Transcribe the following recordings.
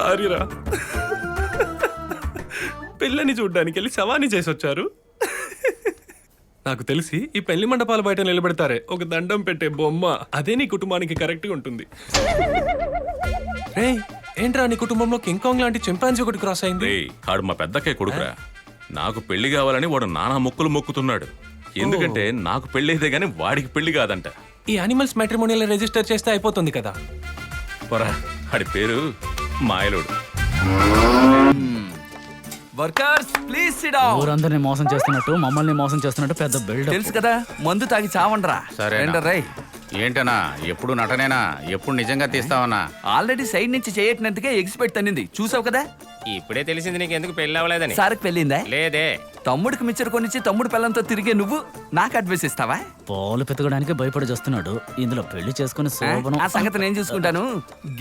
Sorry రా. పిల్లని చూడ్డానికి వెళ్ళి శవాన్ని చేసి వచ్చారు. నాకు తెలిసి ఈ పెళ్లి మండపాల బయట నిలబెడతారే ఒక దండం పెట్టే బొమ్మ, అదే నీ కుటుంబానికి కరెక్ట్ గా ఉంటుంది. రేయ్, ఏంట్రా నీ కుటుంబంలో కింగ్ కాంగ్ లాంటి చింపాంజీ ఒకటి క్రాస్ అయింది. ఆడు మా పెద్దకే కొడుకురా. నాకు పెళ్లి కావాలని వాడు నానా మొక్కులు మొక్కుతున్నాడు. ఎందుకంటే నాకు పెళ్లి అయితే గానీ వాడికి పెళ్లి కాదంట. ఈ యానిమల్స్ మ్యాట్రిమోనియల్ రిజిస్టర్ చేస్తే అయిపోతుంది కదా. పోరా, వాడి పేరు మాయలోడు. Workers please sit down. ఊరందరినీ మోసం చేస్తున్నట్టు మమ్మల్ని మోసం చేస్తున్నట్టు పెద్ద బిల్డప్. తెలుసు కదా, మందు తాగి చావండ్రా. సరేనా? రై ఏంటనా ఎప్పుడు నటనేనా, ఎప్పుడు నిజంగా తీస్తావనా? ఆల్రెడీ సైడ్ నుంచి చేయట్నందుకే ఎక్స్పెక్ట్ తన్నింది, చూసావు కదా. ఇప్పుడే తెలిసింది నీకు ఎందుకు పెళ్లి అవ్వలేదని. సార్కి పెళ్ళిందా? లేదే. తమ్ముడికి మిచ్చర్ కొనిచ్చి తమ్ముడు పిల్లంతో తిరిగే నువ్వు నాకు అడ్వైస్ ఇస్తావా? పాలు పెతకడానికి భయపడి చేస్తున్నాడు. ఇందులో పెళ్లి చేసుకుని శోభనం. ఆ సంగతి నేను చూసుకుంటాను.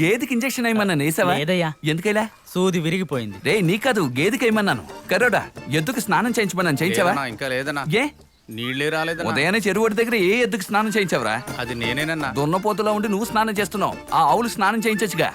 గేదెకి ఇంజెక్షన్ అయ్యమన్నా నేసావా? లేదయ్యా. ఎందుకైలా? సూది విరిగిపోయింది. రే నీ కాదు, గేదెకి అయ్యమన్నాను. కరోడా ఎద్దుకు స్నానం చేయించమన్నాను, చేయించావా? లేదన్నా, ఇంకా లేదనా. ఏ నీళ్ళే రాలేదన్నా. ఉదయాన్నే చెరువుడి దగ్గర ఏ ఎద్దుకు స్నానం చేయించావరా? అది నేనేనన్నా. దున్నపోతులా ఉండి నువ్వు స్నానం చేస్తున్నావు. ఆ ఆవులు స్నానం చేయించచ్చుగా.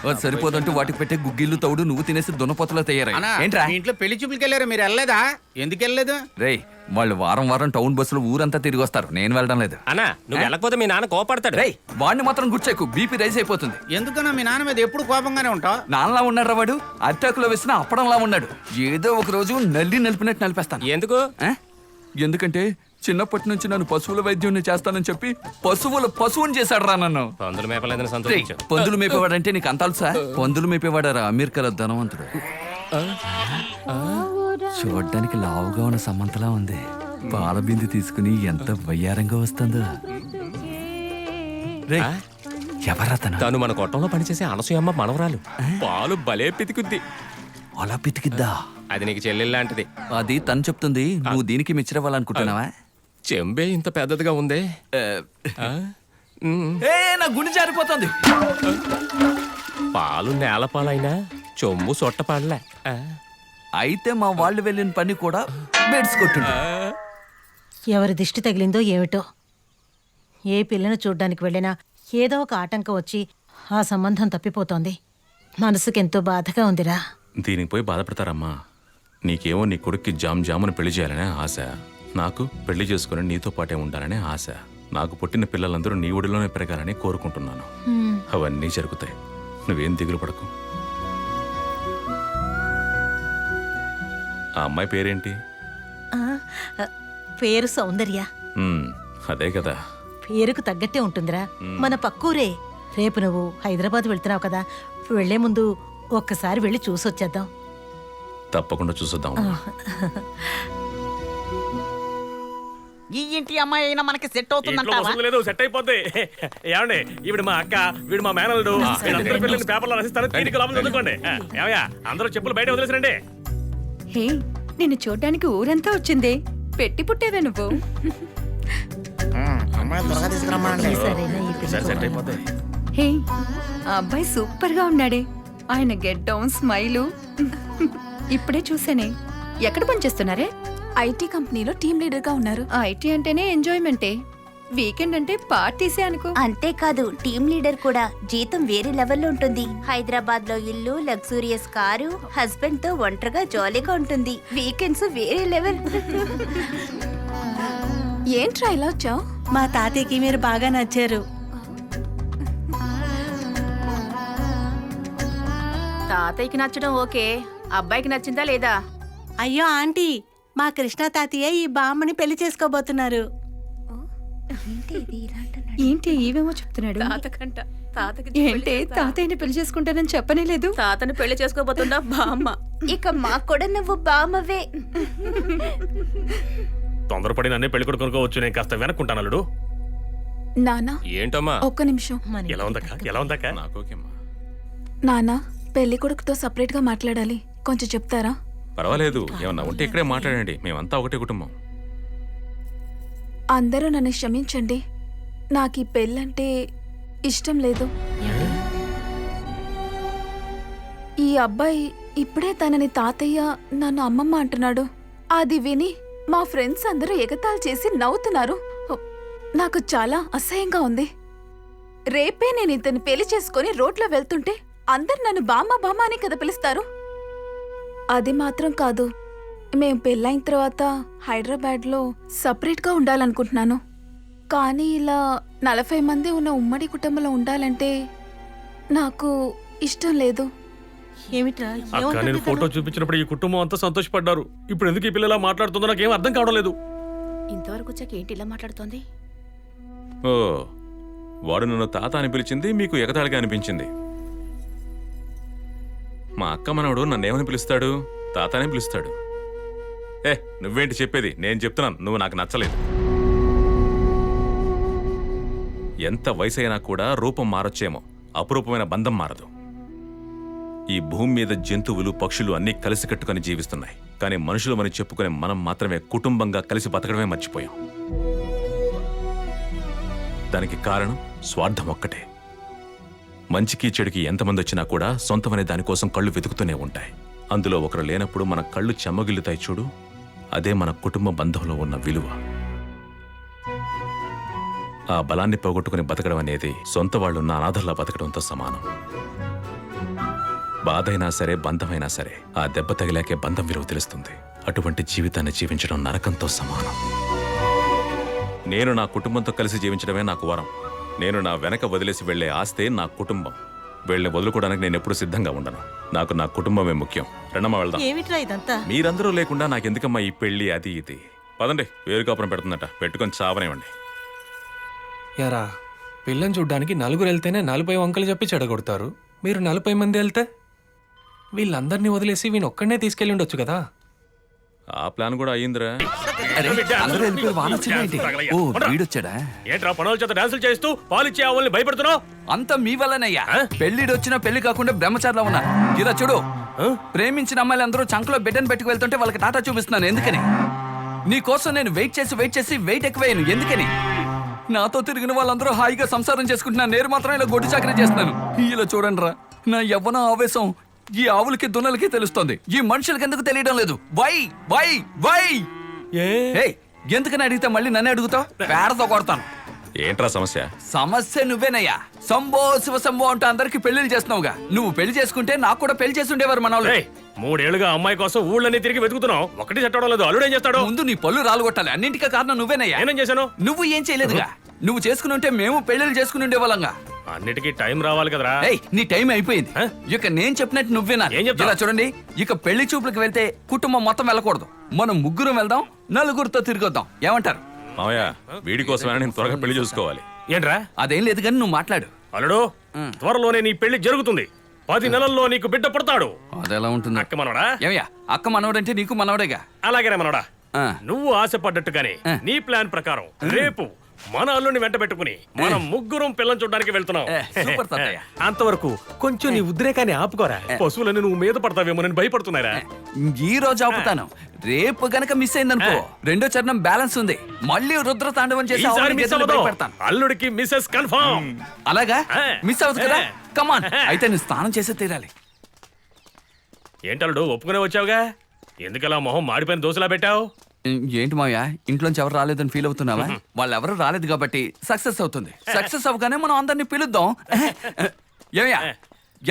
అది సరిపోదంటూ వాటికి పెట్టే గుగ్గిళ్ళు తౌడు నువ్వు తినేసి దున్నపోతులా తయారై. అన్నా, ఏంట్రా? మీ ఇంట్లో పెళ్లి చూపులకి వెళ్ళారు, మీరు వెళ్ళలేదా? ఎందుకు వెళ్ళలేదు? రేయ్, వాళ్ళు వారం వారం టౌన్ బస్సులో ఊరంతా తిరిగి వస్తారు, నేను వెళ్ళడం లేదు. అన్నా నువ్వు వెళ్ళకపోతే మీ నాన్న కోపడతాడు. రేయ్, వాడిని మాత్రం గుర్చెక్కు, బీపీ రైజ్ అయిపోతుంది. ఎందుకన్నా మీ నాన్న మీద ఎప్పుడు కోపంగానే ఉంటావు? నాన్నలా ఉన్నాడు వాడు, అరిటాకులో వేసిన అప్పడంలా ఉన్నాడు. ఏదో ఒక రోజు నల్లి నలిపినట్టు నలిపేస్తాను. ఎందుకు? ఆ? ఎందుకంటే చిన్నప్పటి నుంచి నన్ను పశువుల వైద్యుని చేస్తానని చెప్పి పశువుని చేశాడు రా నన్ను. పందులు మేపలేదని రేయ్, సంతోషించు. పందులు మేపేవాడంటే నీకు అంతాల్సా? పందులు మేపేవాడారా అమీర్ కల ధనవంతుడు. చూడ్డానికి లావుగా ఉన్న సమంతలా ఉంది. పాల బింది తీసుకుని ఎంత వయ్యారంగా వస్తుందో. రేయ్, ఎవరా తను? తను మన కొట్టంలో పనిచేసే అనసూయమ్మ మనవరాలు. పాలు భలే పితికుద్ది. అలా పితికిద్దా? అది నీకు చెల్లెలు లాంటిది. అది తను చెప్తుంది, నువ్వు దీనికి మిచ్చిరవ్వాలనుకుంటున్నావా? చెంబే ఇంత పెద్దదిగా ఉందే. ఆ? ఏ నా గుండె జారిపోతుంది. పాలు నేల పాలైనా చొమ్ము సొట్టపాడలే. అయితే మా వాళ్ళు వెళ్ళిన పని కూడా బెడ్స్ కొట్టుండు. ఎవరి దిష్టి తగిలిందో ఏమిటో. ఏ పిల్లను చూడ్డానికి వెళ్ళినా ఏదో ఒక ఆటంకం వచ్చి ఆ సంబంధం తప్పిపోతోంది. మనసుకెంతో బాధగా ఉందిరా. దీనికి పోయి బాధపడతారమ్మా. నీకేమో నీ కొడుక్కి జాముని పెళ్లి చేయాలనే ఆశ, నాకు పెళ్లి చేసుకుని నీతో పాటే ఉండాలనే ఆశ. నాకు పుట్టిన పిల్లలందరూ నీ ఒడిలోనే పెరగాలని కోరుకుంటున్నాను. అవన్నీ జరుగుతాయి, నువ్వేం దిగులు పడకు. ఆ అమ్మాయి పేరేంటి? పేరు సౌందర్య. అదే కదా. పేరుకు తగ్గట్టే ఉంటుందిరా, మన పక్కూరే. రేపు నువ్వు హైదరాబాద్ వెళ్తున్నావు కదా, వెళ్లే ముందు ఒక్కసారి వెళ్ళి చూసొచ్చేద్దాం. తప్పకుండా చూసొద్దాం. ఈ ఇంటి అమ్మాయి అయినా మనకి సెట్ అవుతుందంటావా? లేదు, సెట్ అయిపోద్ది. ఏమండి, ఈవిడ మా అక్క, వీడు మా మేనల్లుడు. అందరూ పిల్లల్ని పేపర్లో రాసిస్తారు, తీరిక లోపల చదువుకోండి. ఏమయ్యా, అందరూ చెప్పులు బయట వదిలేసిరండి. హే, నిన్ను చూడ్డానికి ఊరంతా వచ్చిందే. పెట్టి పుట్టేవే నువ్వు. సరేనా ఈ పిల్ల సెట్ అయిపోద్ది. హే, ఆ అబ్బాయి సూపర్ గా ఉన్నాడే. ఆయన గెట్ డౌన్ స్మైలు ఇప్పుడే చూసానే. ఎక్కడ పనిచేస్తున్నారే? ఐటీ కంపెనీలో టీమ్ లీడర్ గా ఉన్నారు. ఐటీ అంటేనే ఎంజాయ్మెంటే, వీకెండ్ అంటే పార్టీసే అనుకో. అంతేకాదు, టీమ్ లీడర్ కూడా జీతం వేరే లెవెల్లో ఉంటుంది. హైదరాబాద్ లో ఇల్లు, లగ్జూరియస్ కారు, హస్బెండ్ తో ఒంటరిగా జాలీగా ఉంటుంది. వీకెండ్స్ వేరే లెవెల్. ఏంట్రా ఇలా వచ్చావు? మా తాతయ్యకి మీరు బాగా నచ్చారు. తాతయ్యకి నచ్చడం ఓకే, అబ్బాయికి నచ్చిందా లేదా? అయ్యో ఆంటీ, మా కృష్ణ తాతయ్య ఈ బామ్మని పెళ్లి చేసుకోబోతున్నారు. ఏంటి ఈవేమో చెప్తున్నాడు? ఏంటి తాతయ్యని పెళ్లి చేసుకుంటానని చెప్పనే లేదు. తాతను పెళ్లి చేసుకోబోతుందా బామ్మ? ఇక మాకు కూడా నువ్వు బామ్మవే. తొందరపడి నన్నే పెళ్లి కొడుకోవచ్చు, నేను కాస్త వెనక్కుంటాను. అల్లుడు, నానా ఏంటమ్మా? ఒక్క నిమిషం. ఎలా ఉందక్క? ఎలా ఉందక్క? నాకోకేమ్మా. నానా, పెళ్లి కొడుకుతో సపరేట్ గా మాట్లాడాలి, కొంచెం చెప్తారా? పర్వాలేదు, ఏమన్నా ఉంటే ఇక్కడే మాట్లాడండి, మేమంతా ఒకటే కుటుంబం. అందరూ నన్ను క్షమించండి, నాకు ఈ పెళ్ళంటే ఇష్టం లేదు. ఈ అబ్బాయి ఇప్పుడే తనని తాతయ్య, నన్ను అమ్మమ్మ అంటున్నాడు. అది విని మా ఫ్రెండ్స్ అందరూ ఎగతాళి చేసి నవ్వుతున్నారు. నాకు చాలా అసహ్యంగా ఉంది. రేపే నేను ఇతన్ని పెళ్లి చేసుకుని రోడ్లో వెళ్తుంటే అందరు నన్ను బామ్మ బామ్మ అని కదా పిలుస్తారు. అది మాత్రం కాదు, మేము పెళ్ళైన తర్వాత హైదరాబాద్లో సపరేట్గా ఉండాలనుకుంటున్నాను. కానీ ఇలా 40 మంది ఉన్న ఉమ్మడి కుటుంబంలో ఉండాలంటే నాకు ఇష్టం లేదు. ఏమిట్రా అక్క ఏమంటుంది నేను తను? ఫోటో చూపించినప్పుడు ఈ కుటుంబం అంతా సంతోషపడ్డారు. ఇప్పుడు ఎందుకు ఈ పిల్లలా మాట్లాడుతుందో నాకేం అర్థం కావడం లేదు. ఇంతవరకు వచ్చాక ఏంటి ఇలా మాట్లాడుతోంది? ఓ వాడు నన్ను తాత అని పిలిచింది, మీకు ఎగతాళిగా అనిపించింది. మా అక్క మనవడు నన్నేమని పిలుస్తాడు? తాత అని పిలుస్తాడు. నువ్వేంటి చెప్పేది? నేను చెప్తున్నాను, నువ్వు నాకు నచ్చలేదు. ఎంత వయసు అయినా కూడా రూపం మారొచ్చేమో, అపురూపమైన బంధం మారదు. ఈ భూమి మీద జంతువులు పక్షులు అన్నీ కలిసి కట్టుకుని జీవిస్తున్నాయి. కానీ మనుషులు మనం చెప్పుకునే మనం మాత్రమే కుటుంబంగా కలిసి బతకడమే మర్చిపోయాం. దానికి కారణం స్వార్థం ఒక్కటే. మంచికి చెడుకి ఎంతమంది వచ్చినా కూడా సొంతమనే దానికోసం కళ్ళు వెతుకుతూనే ఉంటాయి. అందులో ఒకరు లేనప్పుడు మన కళ్ళు చెమ్మగిల్లుతాయి చూడు, అదే మన కుటుంబ బంధంలో ఉన్న విలువ. ఆ బలాన్ని పోగొట్టుకుని బతకడం అనేది సొంత వాళ్ళున్న అనాథల్లా బతకడంతో సమానం. బాధైనా సరే బంధమైనా సరే ఆ దెబ్బ తగిలాకే బంధం విలువ తెలుస్తుంది. అటువంటి జీవితాన్ని జీవించడం నరకంతో సమానం. నేను నా కుటుంబంతో కలిసి జీవించడమే నాకు వరం. నేను నా వెనక వదిలేసి వెళ్లే ఆస్తే నా కుటుంబం. వీళ్ళని వదులుకోవడానికి నేను ఎప్పుడు సిద్ధంగా ఉండను. నాకు నా కుటుంబమే ముఖ్యం. రెండమ్మా వెళ్దాం. ఏమిట్రా ఇదంతా? మీరందరూ లేకుండా నాకెందుకమ్మా ఈ పెళ్లి అది ఇది? పదండి, వేరు కాపురం పెడుతుందట, పెట్టుకొని చావనివ్వండి. యారా పిల్లని చూడ్డానికి 4 వెళ్తేనే 40 వంకలు చెప్పి చెడగొడతారు. మీరు 40 మంది వెళ్తే వీళ్ళందరినీ వదిలేసి వీని ఒక్కడనే తీసుకెళ్ళి ఉండొచ్చు కదా. ఆ ప్లాన్ కూడా అయ్యిందిరా. అరే, అందరూ వెళ్ళిపోయి వానొచ్చిందా ఏంటి? ఓ వీడొచ్చాడా? ఏంట్రా పనుల చేత డాన్సులు చేస్తూ పాలిచ్చే ఆవుల్ని భయపెడుతున్నావు? అంతా మీ వల్లనయ్యా. పెళ్లిడొచ్చినా పెళ్లి కాకుండా బ్రహ్మచారిలో ఉన్నా. ఇలా చూడు, ప్రేమించిన అమ్మాయిలు అందరూ చంకలో బిడ్డను పెట్టుకు వెళ్తుంటే వాళ్ళకి టాటా చూపిస్తున్నాను. ఎందుకని? నీ కోసం నేను వెయిట్ చేసి వెయిట్ ఎక్కువయ్యాను. ఎందుకని? నాతో తిరిగిన వాళ్ళందరూ హాయిగా సంసారం చేసుకుంటున్నాను, నేను మాత్రం ఇలా గొడ్డు చాకరీ చేస్తున్నాను. ఇలా చూడండి రా, నా యవ్వన ఆవేశం ఈ ఆవులకి దున్నలకి తెలుస్తోంది, ఈ మనుషులకి ఎందుకు తెలియడం లేదు? Why why why? ఎందుకని అడిగితే మళ్ళీ నన్నే అడుగుతావు? పేడతో కొడతాను. ఏంట్రా సమస్య? సమస్య నువ్వేనయ్యా. సంబో శివ సంబో అంటూ అందరికి పెళ్లిళ్ళు చేస్తున్నావుగా. నువ్వు పెళ్లి చేసుకుంటే నాకు కూడా పెళ్లి చేసి ఉండేవారు మన వాళ్ళు. 3 ఏళ్లుగా అమ్మాయి కోసం ఊళ్ళని తిరిగి వెతుకుతున్నావు, ఒకటి చెట్టడం లేదు. అల్లుడు ఏం చేస్తాడు? ముందు నీ పళ్ళు రాలుగొట్టాలి. అన్నింటికీ కారణం నువ్వేనయ్యా. నేనేం చేశాను? నువ్వు ఏం చేయలేదుగా. నువ్వు చేసుకుని ఉంటే మేము పెళ్లిళ్ళు చేసుకుని ఉండేవాళ్ళంగా. అన్నిటికీ టైం రావాలి కదరా. నీ టైం అయిపోయింది. ఇక నేను చెప్పినట్టు నువ్వేనా? ఏం చెప్తావ్? ఇలా చూడండి, ఇక పెళ్లి చూపులకు వెళ్తే కుటుంబం మొత్తం వెళ్ళకూడదు. మనం ముగ్గురం వెళ్దాం, నలుగురితో తిరిగొద్దాం. ఏమంటారు? మావయ్య, వీడి కోసమైనా నేను త్వరగా పెళ్లి చూసుకోవాలి. ఏంట్రా? అదేం లేదు కానీ నువ్వు మాట్లాడు. అల్లుడు, త్వరలోనే నీ పెళ్లి జరుగుతుంది. 10 నెలల్లో నీకు బిడ్డ పుడతాడు. అదెలా ఉంటుంది? అక్క మనవడా? ఏమయ్యా, అక్క మనవడంటే నీకు మనవడేగా. అలాగేనా మనవడా? ఆ. నువ్వు ఆశపడ్డట్టుగానే నీ ప్లాన్ ప్రకారం రేపు మన అల్లుడిని వెంట పెట్టుకుని మనం ముగ్గురం పిల్లని చూడడానికి వెళ్తున్నాం. సూపర్ తాతయ్య. అంతవరకు కొంచెం నీ ఉద్రేకాన్ని ఆపుకోరా. పశువులని నువ్వు మీద పడతావేమో నేను భయపడుతున్నారా. ఈ రోజు ఆపుతాను, రేపు గనక మిస్ అయిందనుకో రెండో చరణం బ్యాలెన్స్ ఉంది, మళ్ళీ రుద్ర తాండవం చేసి ఈసారి ఆవులని మిస్ గద్దెలు అవ్వదు. భయపెడతాను. అల్లుడికి మిస్సెస్ కన్ఫర్మ్. అలాగా? ఆ. మిస్ అవ్వదు కదా? కమాన్, అయితే నేను స్నానం చేసే తీరాలి. ఏంటల్లుడు ఒప్పుకునే వచ్చావుగా, ఎందుకలా మొహం మాడిపోయిన దోశలా పెట్టావు? ఏంటి మావయ్య, ఇంట్లోంచి ఎవరు రాలేదని ఫీల్ అవుతున్నావా? వాళ్ళు ఎవరు రాలేదు కాబట్టి సక్సెస్ అవుతుంది. సక్సెస్ అవ్వగానే మనం అందరినీ పిలుద్దాం. ఏమయ్యా,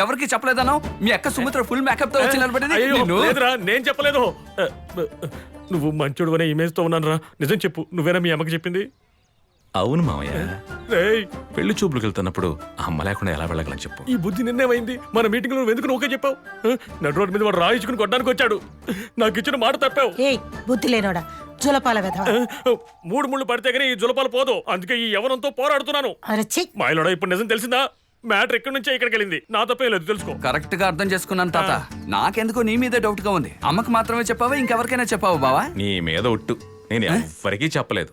ఎవరికి చెప్పలేదనో? మీ అక్క సుమిత్ర ఫుల్ మేకప్ తో వచ్చి నిలబడింది. అయ్యో, నిన్ను- లేదురా, నేను చెప్పలేదు. నువ్వు మంచోడు అనే ఇమేజ్ తో ఉన్నాను రా. నిజం చెప్పు, నువ్వేనా మీ అమ్మకి చెప్పింది? అవును మావయ్య, రేయ్, పెళ్లి చూపులకు వెళ్తున్నప్పుడు అమ్మ లేకుండా ఎలా వెళ్ళగలని చెప్పు. ఈ బుద్ధి నిన్నేమైంది? మన మీటింగ్ లో ఎందుకు ఓకే చెప్పావు? నడు రోడ్డు మీద వాడు రాయించుకుని కొట్టడానికి వచ్చాడు. నాకు ఇచ్చిన మాట తప్పావు. ఏయ్ బుద్ధి లేనోడా, జులపాల వెధవ. 3 ముళ్ళు పడితే గానీ ఈ జులపాలు పోదు. అందుకే ఈ యవనంతో పోరాడుతున్నాను. అరచి మాయలోడా, ఇప్పుడు నిజం తెలిసిందా? మ్యాటర్ ఎక్కడి నుంచే ఇక్కడికి వెళ్ళింది. నా తప్పే లేదు, తెలుసుకో. కరెక్ట్ గా అర్థం చేసుకున్నాను తాత. నాకెందుకో నీ మీదే డౌట్ గా ఉంది. అమ్మకి మాత్రమే చెప్పావా, ఇంకెవరికైనా చెప్పావా బావా? నీ మీద ఒట్టు, నేను ఎవరికీ చెప్పలేదు.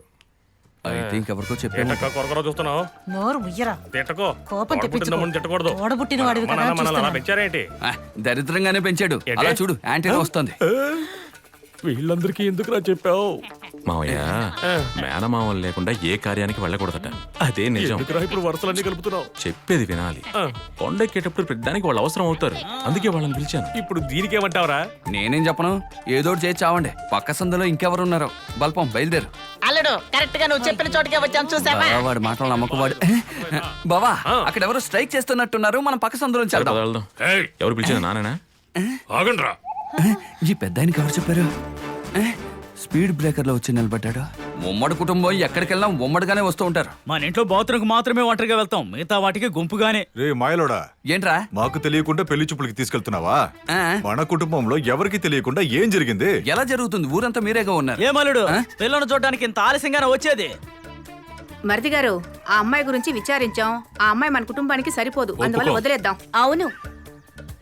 అయితే ఇంకెవరికో చెప్పాను. తిట్టక కొరకొర చూస్తున్నావు. నోరు ముయ్యరా. తిట్టకో. కోపం తెప్పించుకో. తిట్టకూడదు. తోడబుట్టిన వాడివి కదా, మనల్ని అలా చూస్తున్నాను. పెంచారేంటి? దరిద్రంగానే పెంచాడు. ఏంటి? అలా చూడు, యాంటీనా వస్తుంది. వీళ్ళందరికీ ఎందుకురా చెప్పావు? మావయ్య మేనమామలు లేకుండా ఏ కార్యానికి వెళ్ళకూడదట. అదే నిజం. ఎందుకురా ఇప్పుడు వరుసలన్నీ కలుపుతున్నావు? చెప్పేది వినాలి. కొండెక్కేటప్పుడు పెట్టడానికి వాళ్ళు అవసరం అవుతారు. అందుకే వాళ్ళని పిలిచాను. ఇప్పుడు దీనికేమంటావరా? నేనేం చెప్పను, ఏదోటి చేసి చావండి. పక్క సందులో ఇంకెవరున్నారో. బల్పం బయలుదేరు. అల్లుడు కరెక్ట్ గా నువ్వు చెప్పిన చోటుకే వచ్చాం చూసావా? వాడి మాటలు నమ్మకవాడు. బావా అక్కడ ఎవరో స్ట్రైక్ చేస్తున్నట్టున్నారు, మనం పక్క సందులో వెళ్దాం. వెళ్దాం. ఎవరు పిలిచిన నానేనా? ఆగండ్రా. ఈ పెద్ద ఆయనకి ఎవరు చెప్పారు? స్పీడ్ బ్రేకర్ లో వచ్చి నిలబడ్డాడు. ఉమ్మడి కుటుంబం ఎక్కడికెళ్ళినా ఉమ్మడిగానే వస్తూ ఉంటారు. మన ఇంట్లో బాత్రూమ్కి మాత్రమే ఒంటరిగా వెళ్తాం, మిగతా వాటికి గుంపుగానే. రే మాయలోడా, ఏంట్రా? మాకు తెలియకుండా పెళ్లి చూపులకి తీసుకెళ్తున్నావా? ఆ? మన కుటుంబంలో ఎవరికి తెలియకుండా ఏం జరిగింది? ఎలా జరుగుతుంది? ఊరంతా మీరేగా ఉన్నారు. ఏమలుడు పిల్లను చూడడానికి ఇంత ఆలస్యంగానే వచ్చేది? మరిది గారు, ఆ అమ్మాయి గురించి విచారించాం. ఆ అమ్మాయి మన కుటుంబానికి సరిపోదు, అందువల్ల వదిలేద్దాం. అవును,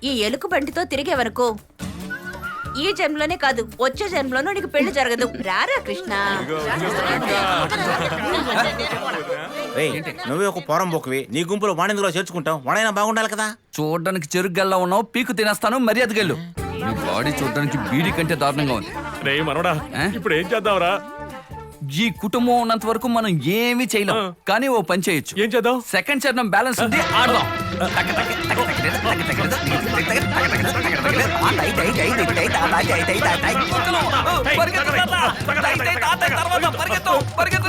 ఈ ఎలుక బంటితో తిరిగేవనుకో ఈ జన్మలోనే కాదు వచ్చే జన్మలోనూ నీకు పెళ్లి జరగదు. రారా కృష్ణ. నువ్వే ఒక పోరం బొక్కువి, నీ గుంపులో వాణిందులో చేర్చుకుంటాం. వాడైనా బాగుండాలి కదా. చూడడానికి చెరుగ్గల్లా ఉన్నావు, పీకు తినేస్తాను, మర్యాదకెళ్ళు. నీ బాడీ చూడడానికి బీడీ కంటే దారుణంగా ఉంది. రే మనోడా, ఇప్పుడు ఏం చేద్దాంరా? ఈ కుటుంబం ఉన్నంత వరకు మనం ఏమీ చేయలేం, కానీ ఓ పని చేయొచ్చు. ఏం చేద్దాం? సెకండ్ చరణం బ్యాలెన్స్ ఉంది, ఆడదాం. పరిగెత్తు, పరిగెత్తు,